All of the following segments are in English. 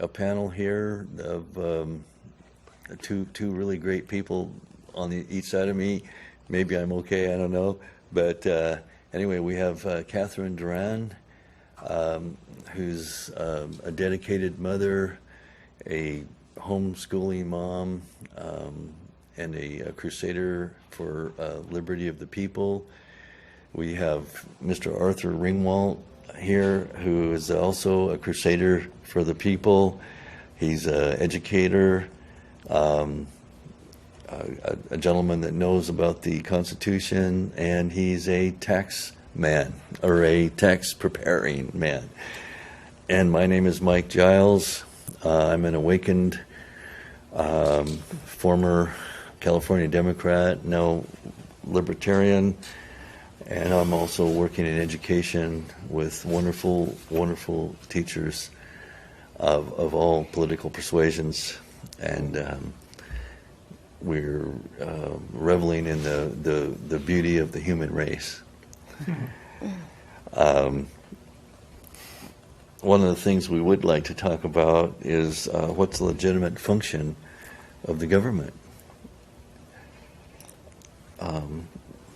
a panel here of two really great people on each side of me. Maybe I'm okay, I don't know. But anyway, we have Katherine Duran, who's a dedicated mother, a homeschooling mom, and a crusader for liberty of the people. We have Mr. Arthur Ringwalt here, who is also a crusader for the people. He's an educator, a gentleman that knows about the Constitution, and he's a tax man, or a tax preparing man. And my name is Mike Giles. I'm an awakened former California Democrat, now Libertarian, and I'm also working in education with wonderful, wonderful teachers of all political persuasions, and we're reveling in the beauty of the human race. One of the things we would like to talk about is what's the legitimate function of the government.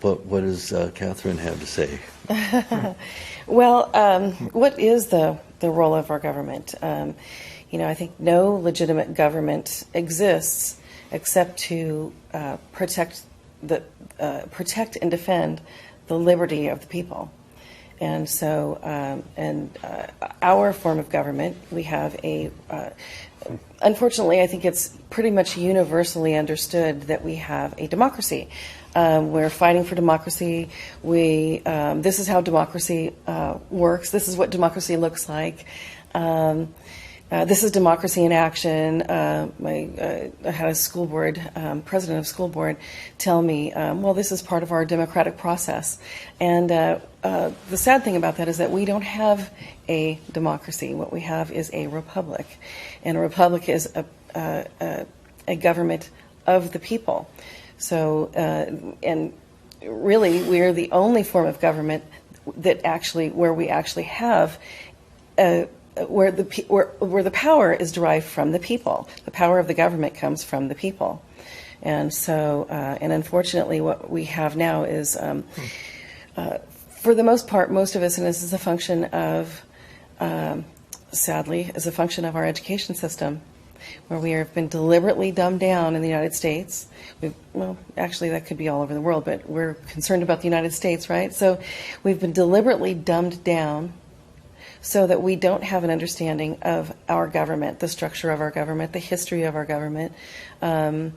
What does Katherine have to say? Well, what is the role of our government? I think no legitimate government exists except to protect and defend the liberty of the people. And so, our form of government, we have unfortunately, I think it's pretty much universally understood that we have a democracy. We're fighting for democracy. This is how democracy works. This is what democracy looks like. This is democracy in action. I had a school board, president of school board, tell me, well, this is part of our democratic process. And the sad thing about that is that we don't have a democracy. What we have is a republic. And a republic is a government of the people. So, and really, we're the only form of government where we actually have where the power is derived from the people. The power of the government comes from the people. And so, and unfortunately, what we have now is, for the most part, most of us, and this is a function of, sadly, is a function of our education system, where we have been deliberately dumbed down in the United States. Well, actually, that could be all over the world, but we're concerned about the United States, right? So we've been deliberately dumbed down so that we don't have an understanding of our government, the structure of our government, the history of our government, the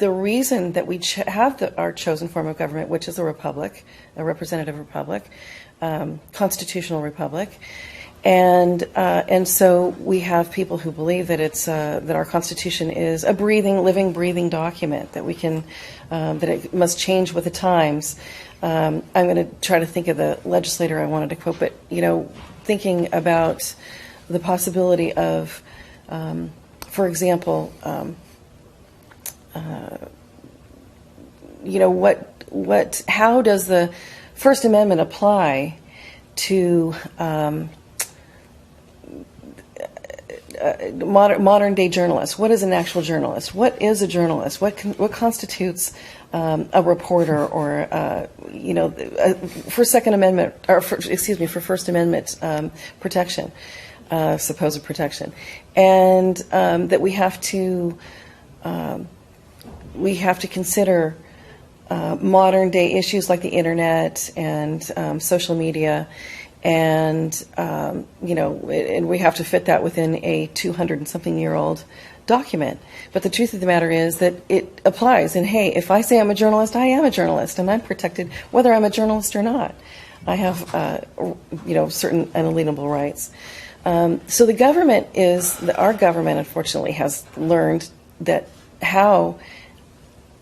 reason that we have our chosen form of government, which is a republic, a representative republic, constitutional republic. And so we have people who believe that that our Constitution is a living, breathing document that we can, that it must change with the times. I'm going to try to think of the legislator I wanted to quote, but thinking about the possibility of, for example, how does the First Amendment apply to modern day journalists? What is an actual journalist? What is a journalist? What constitutes a reporter, or for Second Amendment, or for First Amendment protection, supposed protection, and that we have to consider modern day issues like the internet and social media. And and we have to fit that within a 200-and-something-year-old document. But the truth of the matter is that it applies. And hey, if I say I'm a journalist, I am a journalist, and I'm protected whether I'm a journalist or not. I have certain unalienable rights. So the government our government, unfortunately, has learned that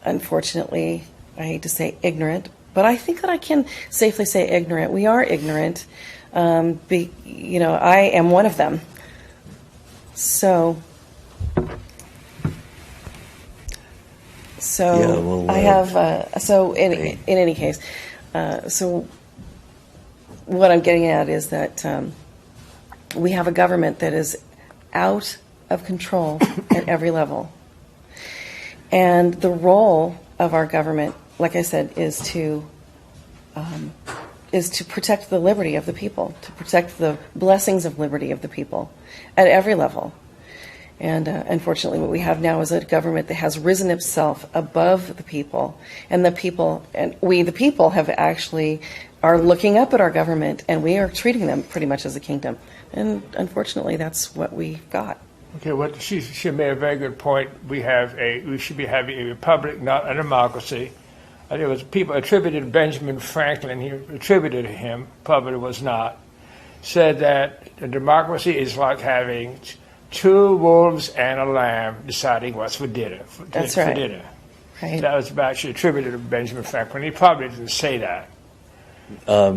unfortunately, I hate to say ignorant, but I think that I can safely say ignorant. We are ignorant. I am one of them. So yeah, well, I have. In any case, so what I'm getting at is that we have a government that is out of control at every level. And the role of our government, like I said, is to protect the liberty of the people, to protect the blessings of liberty of the people at every level. And unfortunately, what we have now is a government that has risen itself above the people, and the people, and we, the people, have actually are looking up at our government, and we are treating them pretty much as a kingdom. And unfortunately, that's what we got. Okay, well, she made a very good point. We should be having a republic, not a democracy. There was people attributed Benjamin Franklin. He attributed to him, probably was not. Said that a democracy is like having two wolves and a lamb deciding what's for dinner. That's for right. dinner. Right. That was about she attributed to Benjamin Franklin. He probably didn't say that. By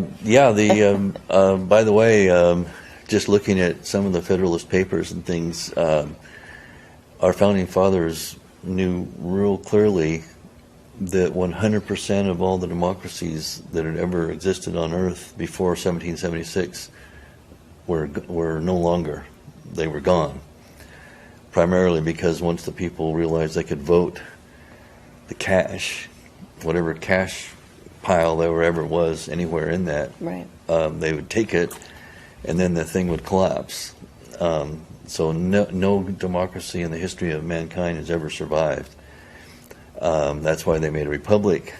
the way, just looking at some of the Federalist Papers and things, our founding fathers knew real clearly that 100% of all the democracies that had ever existed on Earth before 1776 were no longer. They were gone. Primarily because once the people realized they could vote the cash, whatever cash pile there ever was anywhere in that, Right. they would take it, and then the thing would collapse. So no democracy in the history of mankind has ever survived. That's why they made a republic,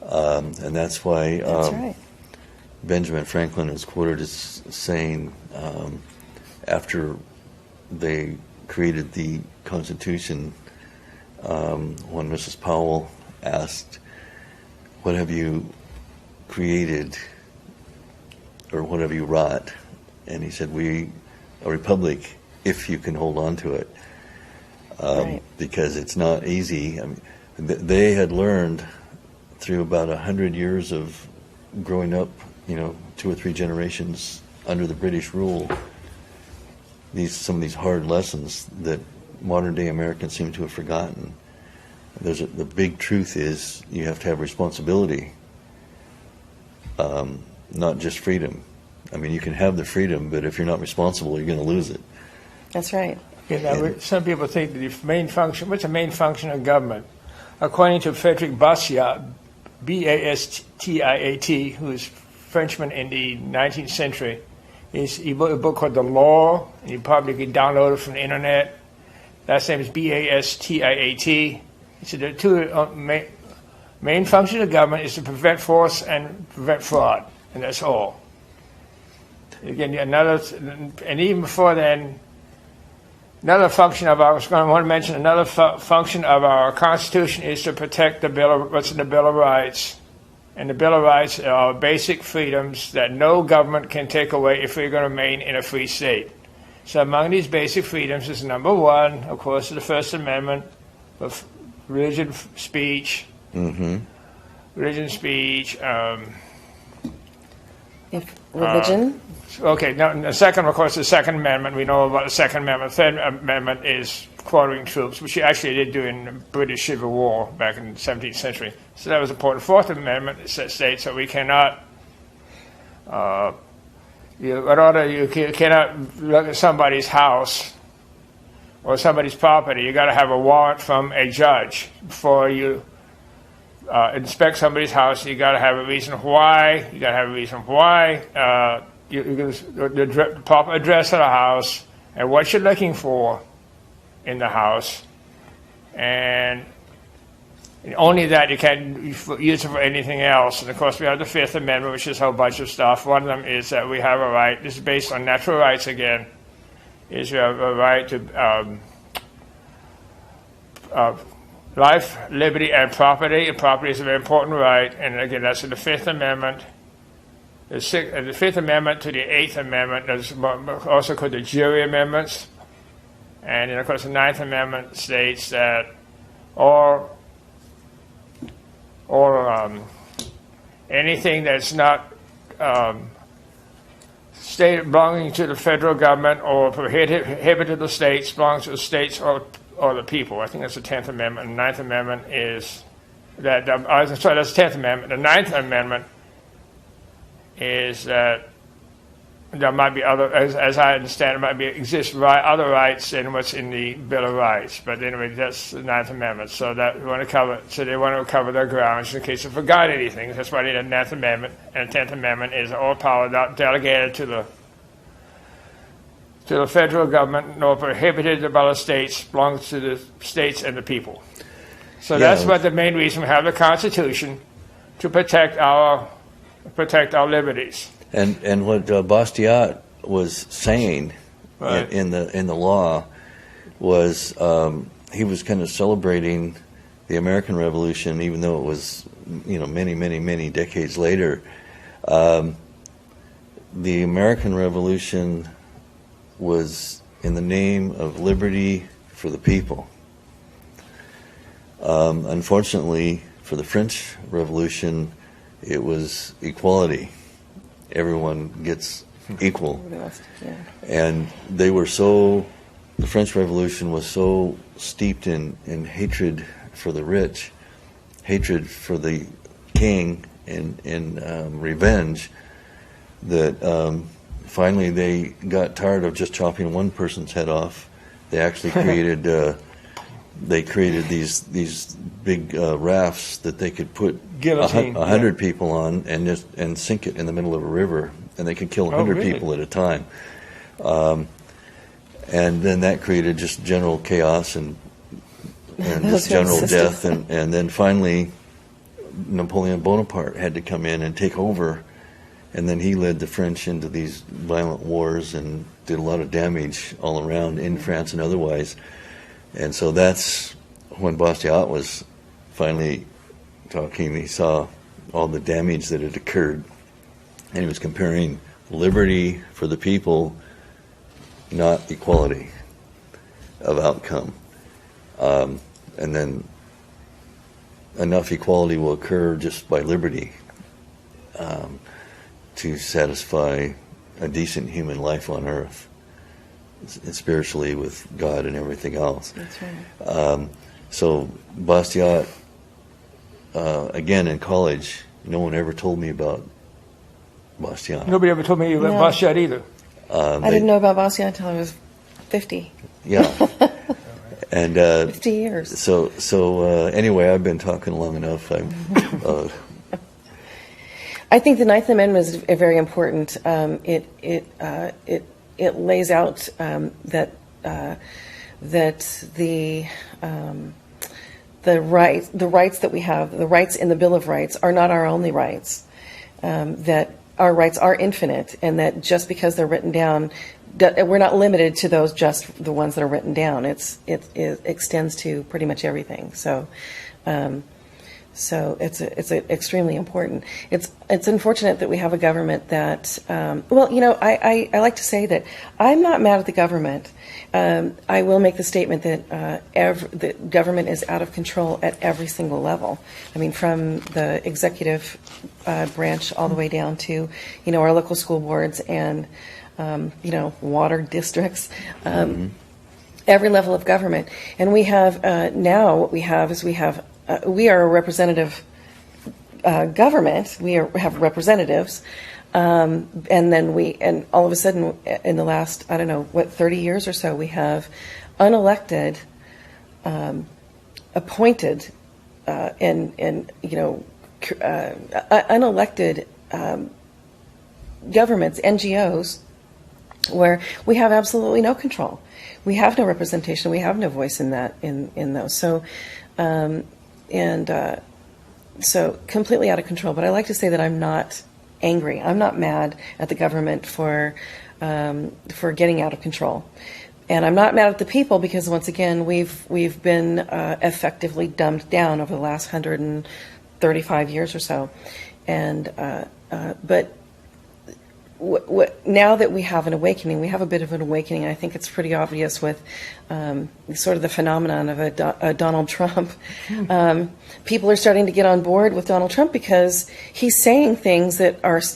and that's why That's right. Benjamin Franklin is quoted as saying, after they created the Constitution, when Mrs. Powell asked, "What have you created, or what have you wrought?" And he said, "A republic, if you can hold on to it." Right. Because it's not easy. I mean, they had learned through about 100 years of growing up, 2 or 3 generations under the British rule, some of these hard lessons that modern day Americans seem to have forgotten. The big truth is you have to have responsibility, not just freedom. I mean, you can have the freedom, but if you're not responsible, you're going to lose it. That's right. Okay, now, some people think that the main function, what's the main function of government? According to Frederick Bastiat, Bastiat, who is Frenchman in the 19th century, he wrote a book called The Law, and you probably can download it from the internet. Last name is Bastiat. He said the two main functions of government is to prevent force and prevent fraud, and that's all. Again, and even before then, another function of our, I was going to want to mention another function of our Constitution is to protect what's in the Bill of Rights. And the Bill of Rights are basic freedoms that no government can take away if we're going to remain in a free state. So among these basic freedoms is number one, of course, the First Amendment of religion, speech, religion, speech. If religion. Okay, now the second, of course, the Second Amendment. We know about the Second Amendment. Third Amendment is quartering troops, which he actually did do in the British Civil War back in the 17th century. So that was important. Fourth Amendment states that we cannot, you cannot look at somebody's house or somebody's property. You got to have a warrant from a judge before you inspect somebody's house. You got to have a reason why. You got to have a reason why. The proper address of the house and what you're looking for in the house, and only that. You can't use it for anything else. And of course, we have the Fifth Amendment, which is a whole bunch of stuff. One of them is that we have a right. This is based on natural rights again. Is we have a right to life, liberty, and property. And property is a very important right. And again, that's in the Fifth Amendment. The Fifth Amendment to the Eighth Amendment, that's also called the jury amendments. And then, of course, the Ninth Amendment states that anything that's not state belonging to the federal government or prohibited to the states belongs to the states or the people. I think that's the 10th Amendment. The Ninth Amendment is that. Sorry, that's the 10th Amendment. The Ninth Amendment is that there might be other, as I understand it, might be other rights than what's in the Bill of Rights. But anyway, that's the Ninth Amendment. So that we want to cover. So they want to cover their grounds in case they forgot anything. That's why they need the Ninth Amendment. And the Tenth Amendment is all power not delegated to the federal government, nor prohibited by the states, belongs to the states and the people. So that's what the main reason we have the Constitution, to protect our liberties. And what Bastiat was saying in the law was he was kind of celebrating the American Revolution, even though it was many decades later. The American Revolution was in the name of liberty for the people. Unfortunately, for the French Revolution, it was equality. Everyone gets equal. And the French Revolution was so steeped in hatred for the rich, hatred for the king, and revenge, that finally they got tired of just chopping one person's head off. They actually created these big rafts that they could put 100 people on and sink it in the middle of a river, and they could kill 100 people at a time. And then that created just general chaos and just general death. And then finally, Napoleon Bonaparte had to come in and take over, and then he led the French into these violent wars and did a lot of damage all around in France and otherwise. And so that's when Bastiat was finally talking. He saw all the damage that had occurred, and he was comparing liberty for the people, not equality of outcome. And then enough equality will occur just by liberty to satisfy a decent human life on earth, spiritually with God and everything else. That's right. So Bastiat, again in college, no one ever told me about Bastiat. Nobody ever told me about Bastiat either. I didn't know about Bastiat until I was 50. Yeah. And 50 years. So anyway, I've been talking long enough. I think the Ninth Amendment is very important. It lays out that the rights that we have, the rights in the Bill of Rights, are not our only rights. That our rights are infinite, and that just because they're written down, we're not limited to those, just the ones that are written down. It extends to pretty much everything. So it's extremely important. It's unfortunate that we have a government that, I like to say that I'm not mad at the government. I will make the statement that the government is out of control at every single level. I mean, from the executive branch all the way down to, our local school boards and, water districts. Every level of government. And we have, now what we have is we are a representative government. We have representatives, and then all of a sudden, in the last 30 years or so, we have unelected, appointed, unelected governments, NGOs, where we have absolutely no control. We have no representation. We have no voice in that in those. So. So completely out of control. But I like to say that I'm not angry. I'm not mad at the government for getting out of control, and I'm not mad at the people because once again we've been effectively dumbed down over the last 135 years or so, and but. Now that we have an awakening, we have a bit of an awakening. I think it's pretty obvious with sort of the phenomenon of a Donald Trump. People are starting to get on board with Donald Trump because he's saying things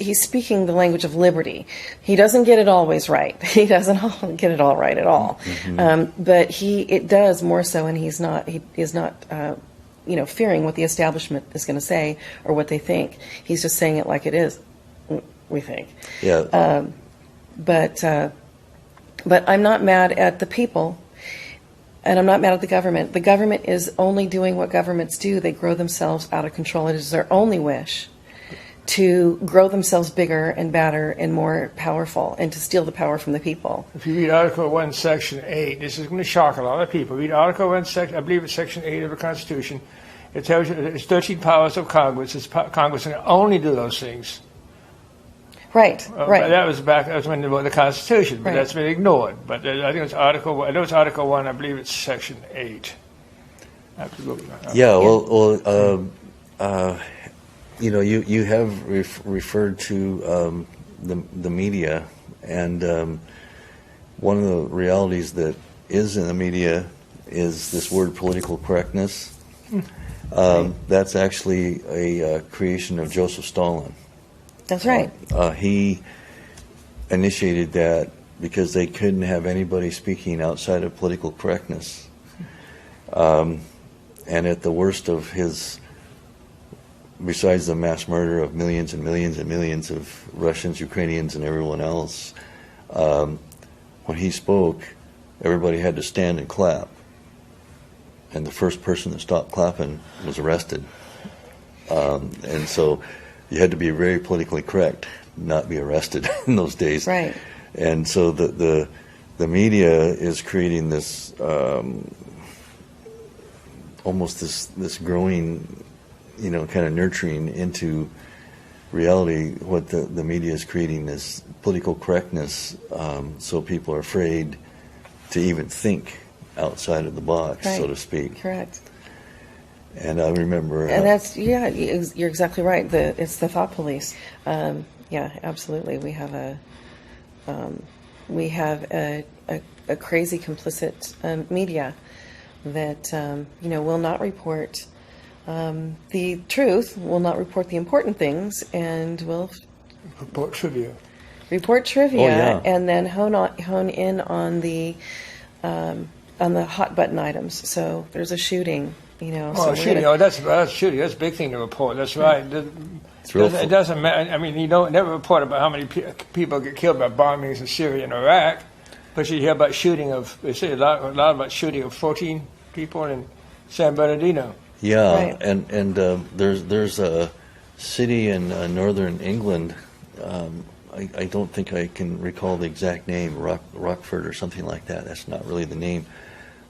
he's speaking the language of liberty. He doesn't get it always right. He doesn't get it all right at all. But it does more so, and he is not fearing what the establishment is going to say or what they think. He's just saying it like it is. we think. Yeah. But I'm not mad at the people, and I'm not mad at the government. The government is only doing what governments do. They grow themselves out of control. It is their only wish to grow themselves bigger and badder and more powerful, and to steal the power from the people. If you read Article 1, Section 8, this is going to shock a lot of people. Read Article 1, I believe it's Section 8 of the Constitution. It tells you it's 13 powers of Congress. Congress can only do those things. Right, right. That was when they wrote the Constitution, but Right. that's been ignored. But I think it's Article 1. I know it's Article 1. I believe it's Section 8. I have to go. Yeah, you have referred to the media, and one of the realities that is in the media is this word political correctness. That's actually a creation of Joseph Stalin. That's right. He initiated that because they couldn't have anybody speaking outside of political correctness. And at the worst of his, besides the mass murder of millions and millions and millions of Russians, Ukrainians, and everyone else, when he spoke, everybody had to stand and clap. And the first person that stopped clapping was arrested. And so you had to be very politically correct, not be arrested in those days. Right. And so the media is creating this almost this growing, kind of nurturing into reality. What the media is creating is political correctness, so people are afraid to even think outside of the box, Right. so to speak. Correct. And I remember, And that's, you're exactly right. It's the thought police. Yeah, absolutely. We have a crazy complicit media that will not report the truth, will not report the important things, and will Report trivia. report trivia, Oh, yeah. and then hone in on the hot button items. So there's a shooting. Oh, shooting! That's shooting. That's a big thing to report. That's right. It's real It doesn't matter. I mean, you don't never report about how many people get killed by bombings in Syria and Iraq, but you hear about shooting of. They say a lot about shooting of 14 people in San Bernardino. yeah, Right. and there's a city in northern England. I don't think I can recall the exact name, Rockford or something like that. That's not really the name,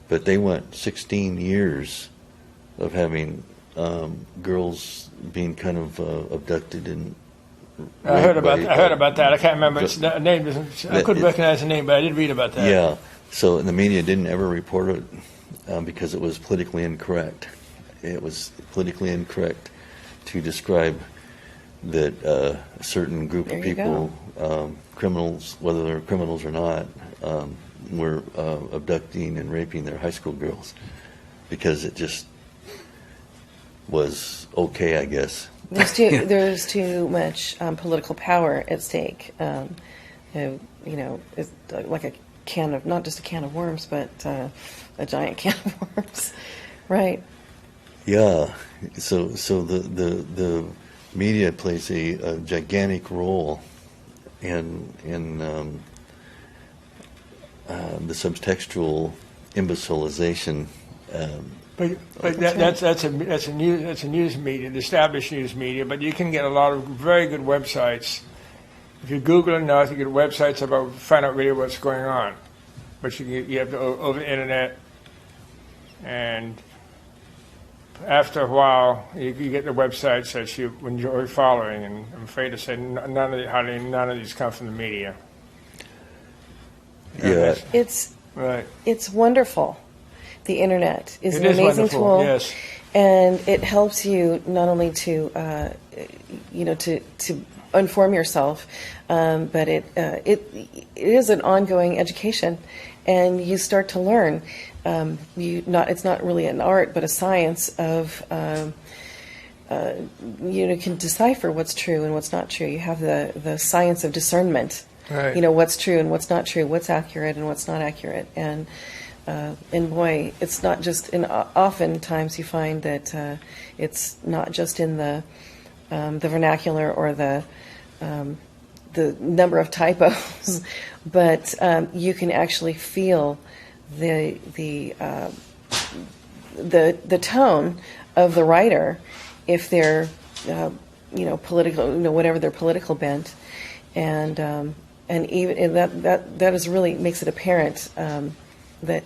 but they went 16 years of having girls being kind of abducted and I heard about that. I can't remember its name. I couldn't recognize the name, but I did read about that. Yeah, so the media didn't ever report it because it was politically incorrect. It was politically incorrect to describe that a certain group There of you people, criminals, whether they're criminals or not, were abducting and raping their high school girls because it just was okay, I guess. There's too much political power at stake. It's like a can of, not just a can of worms, but a giant can of worms. Right. Yeah. So the media plays a gigantic role in the subtextual imbecilization. But that's a news media, the established news media. But you can get a lot of very good websites. If you Google enough, you get websites about find out really what's going on. But you have to over the internet, and after a while, you get the websites that you enjoy following. And I'm afraid to say hardly none of these come from the media. Yeah. It's Right. It's wonderful. The internet is an It is amazing wonderful, tool, yes. and it helps you not only to to inform yourself, but it is an ongoing education, and you start to learn. It's not really an art, but a science of can decipher what's true and what's not true. You have the science of discernment. Right. What's true and what's not true, what's accurate and what's not accurate, and boy, it's not just. And oftentimes you find that it's not just in the vernacular or the the number of typos, but you can actually feel the tone of the writer if they're political, whatever their political bent, and even and that is really makes it apparent that.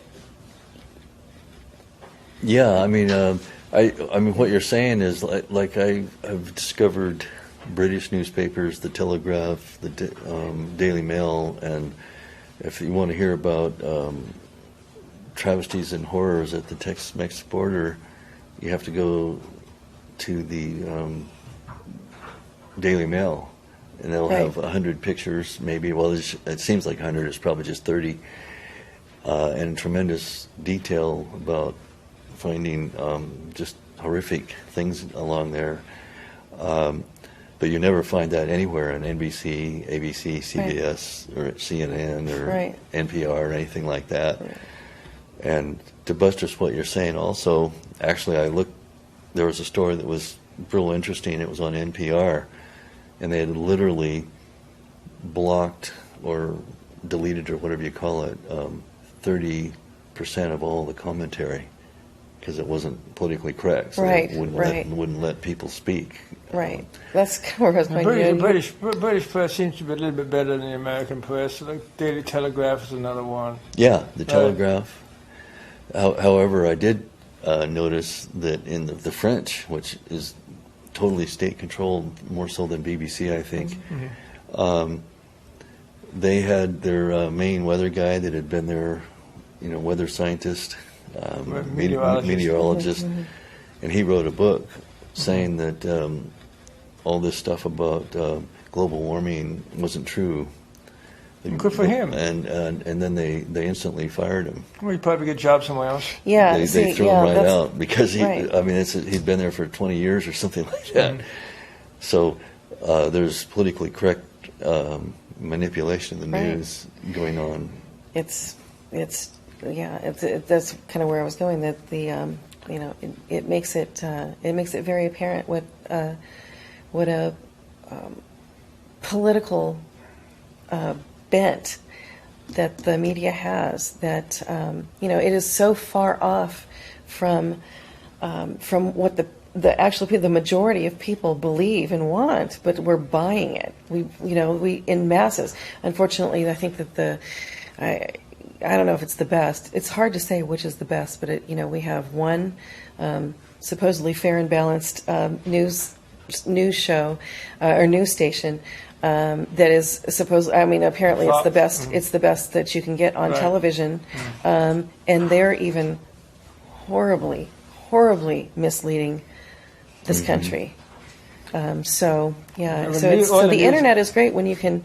Yeah, I mean, I mean, what you're saying is like I've discovered British newspapers, the Telegraph, the Daily Mail, and if you want to hear about travesties and horrors at the Tex-Mex border, you have to go to the Daily Mail, and they'll have 100 pictures, maybe. Well, it seems like 100. It's probably just 30, and tremendous detail about finding just horrific things along there. But you never find that anywhere on NBC, ABC, CBS, or CNN, or NPR, or anything like that. Right. And to buttress what you're saying also, actually there was a story that was real interesting. It was on NPR, and they had literally blocked or deleted, or whatever you call it, 30% of all the commentary, because it wasn't politically correct, so right, they wouldn't let people speak. Right. That's where I was going. The British press seems to be a little bit better than the American press. Like Daily Telegraph is another one. Yeah, the Telegraph. However, I did notice that in the French, which is totally state-controlled, more so than BBC, I think, they had their main weather guy that had been their, weather scientist, meteorologist, and he wrote a book saying that all this stuff about global warming wasn't true. Good for him. And then they instantly fired him. Well, he'd probably get a job somewhere else. Yeah, they threw him right out because he'd been there for 20 years or something like that. So there's politically correct manipulation of the news going on. That's kind of where I was going. That it makes it very apparent what a political bent that the media has. That it is so far off from what the majority of people believe and want, but we're buying it. We in masses. Unfortunately, I think that I don't know if it's the best. It's hard to say which is the best, but we have one supposedly fair and balanced news show or news station that is supposed. I mean, apparently it's the best. It's the best that you can get on television, and they're even horribly misleading this country. So the internet is great when you can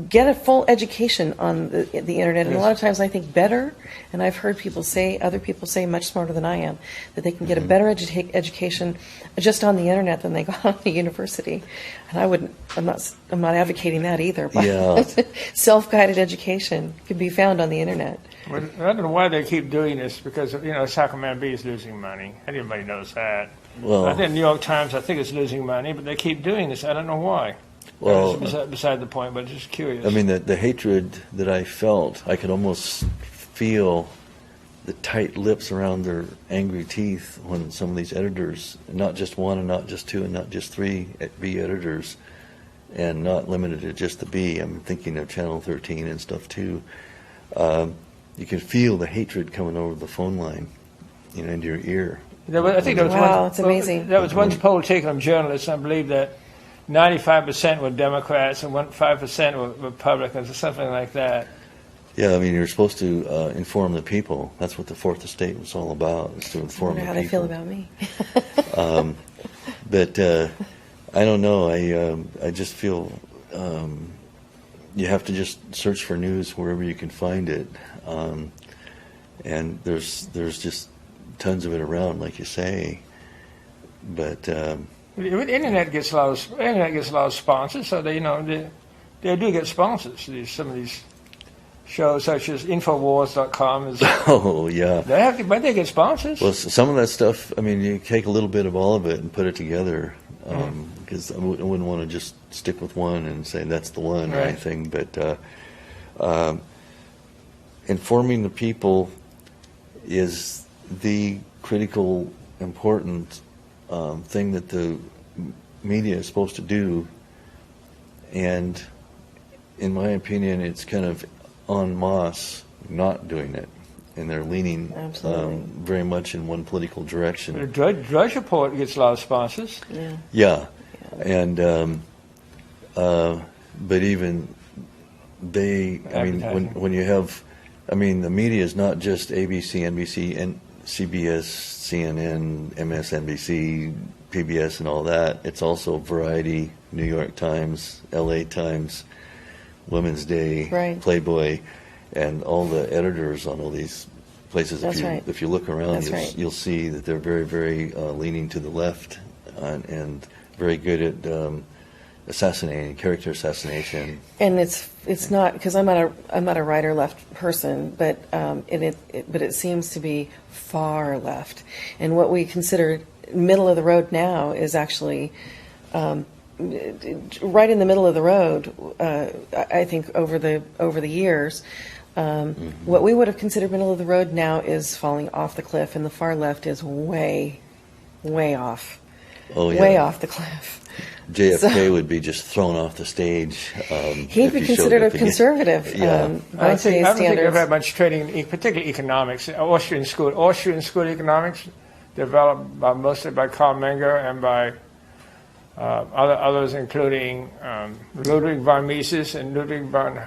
get a full education on the internet, and a lot of times I think better, and I've heard other people say much smarter than I am, that they can get a better education just on the internet than they got on the university. And I'm not advocating that either, but self-guided education can be found on the internet. Well, I don't know why they keep doing this, because Sacramento Bee is losing money. Everybody knows that. Well, I think the New York Times, is losing money, but they keep doing this. I don't know why. Well, beside the point, but just curious. I mean, the hatred that I felt, I could almost feel the tight lips around their angry teeth when some of these editors, not just one and not just two and not just three B editors, and not limited to just the B. I'm thinking of Channel 13 and stuff too. You can feel the hatred coming over the phone line, into your ear. I think that was it's amazing. That was one poll taken on journalists. I believe that 95% were Democrats and 5% were Republicans, or something like that. Yeah, I mean, you're supposed to inform the people. That's what the Fourth Estate was all about, is to inform the people. How they feel about me. But I don't know. I just feel you have to just search for news wherever you can find it, and there's just tons of it around, like you say. But the internet gets a lot of sponsors, so they do get sponsors. Some of these shows, such as Infowars.com, oh yeah, but they get sponsors. Well, some of that stuff, I mean, you take a little bit of all of it and put it together, because I wouldn't want to just stick with one and say that's the one or Right. anything. But informing the people is the critical, important thing that the media is supposed to do. And in my opinion, it's kind of en masse not doing it. And they're leaning Absolutely. very much in one political The direction. Drudge Report gets a lot of sponsors. Yeah. Yeah. And, but even they, I mean, Advertising. when you have, I mean, the media is not just ABC, NBC, and CBS, CNN, MSNBC, PBS, and all that. It's also Variety, New York Times, LA Times, Women's Day, Right. Playboy, and all the editors on all these places. That's if you right. if you look around, That's right. you'll see that they're very, very leaning to the left and very good at assassinating, character assassination. And it's not because I'm not a right or left person, but it seems to be far left. And what we consider middle of the road now is actually right in the middle of the road. I think over the years, what we would have considered middle of the road now is falling off the cliff, and the far left is way off, Oh yeah, way off the cliff. JFK So- would be just thrown off the stage. He'd if be he showed considered up a again. conservative Yeah. by I don't think today's I've standards. had much training, in particularly economics. Austrian school economics, developed mostly by Karl Menger and by others, including Ludwig von Mises and Ludwig von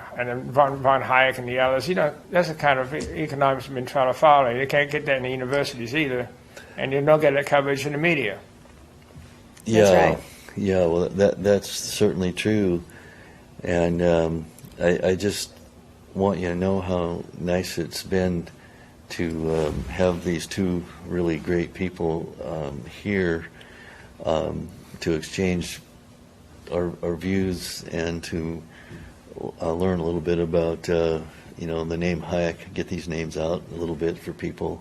Hayek and the others. You know, that's the kind of economics we've been trying to follow. You can't get that in the universities either, and you don't get that coverage in the media. Yeah, right. yeah. Well, that's certainly true, and I just want you to know how nice it's been to have these two really great people here to exchange our views and to learn a little bit about the name Hayek. Get these names out a little bit for people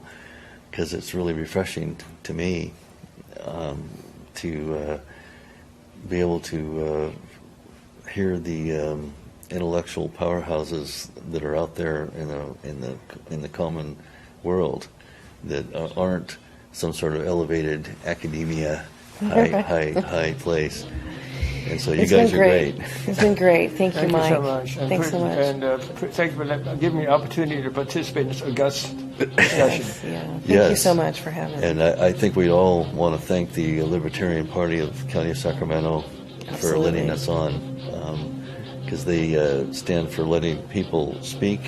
because it's really refreshing to me. To be able to hear the intellectual powerhouses that are out there in the common world that aren't some sort of elevated academia high place. And so you It's guys been are great. great. It's been great. Thank you, Thank Mike. you so much. And Thanks so much. And thank you for giving me the opportunity to participate in this august discussion. Yeah. Thank Yes. you so much for having me. And I think we all want to thank the Libertarian Party of County of Sacramento for Absolutely. letting us on, because they stand for letting people speak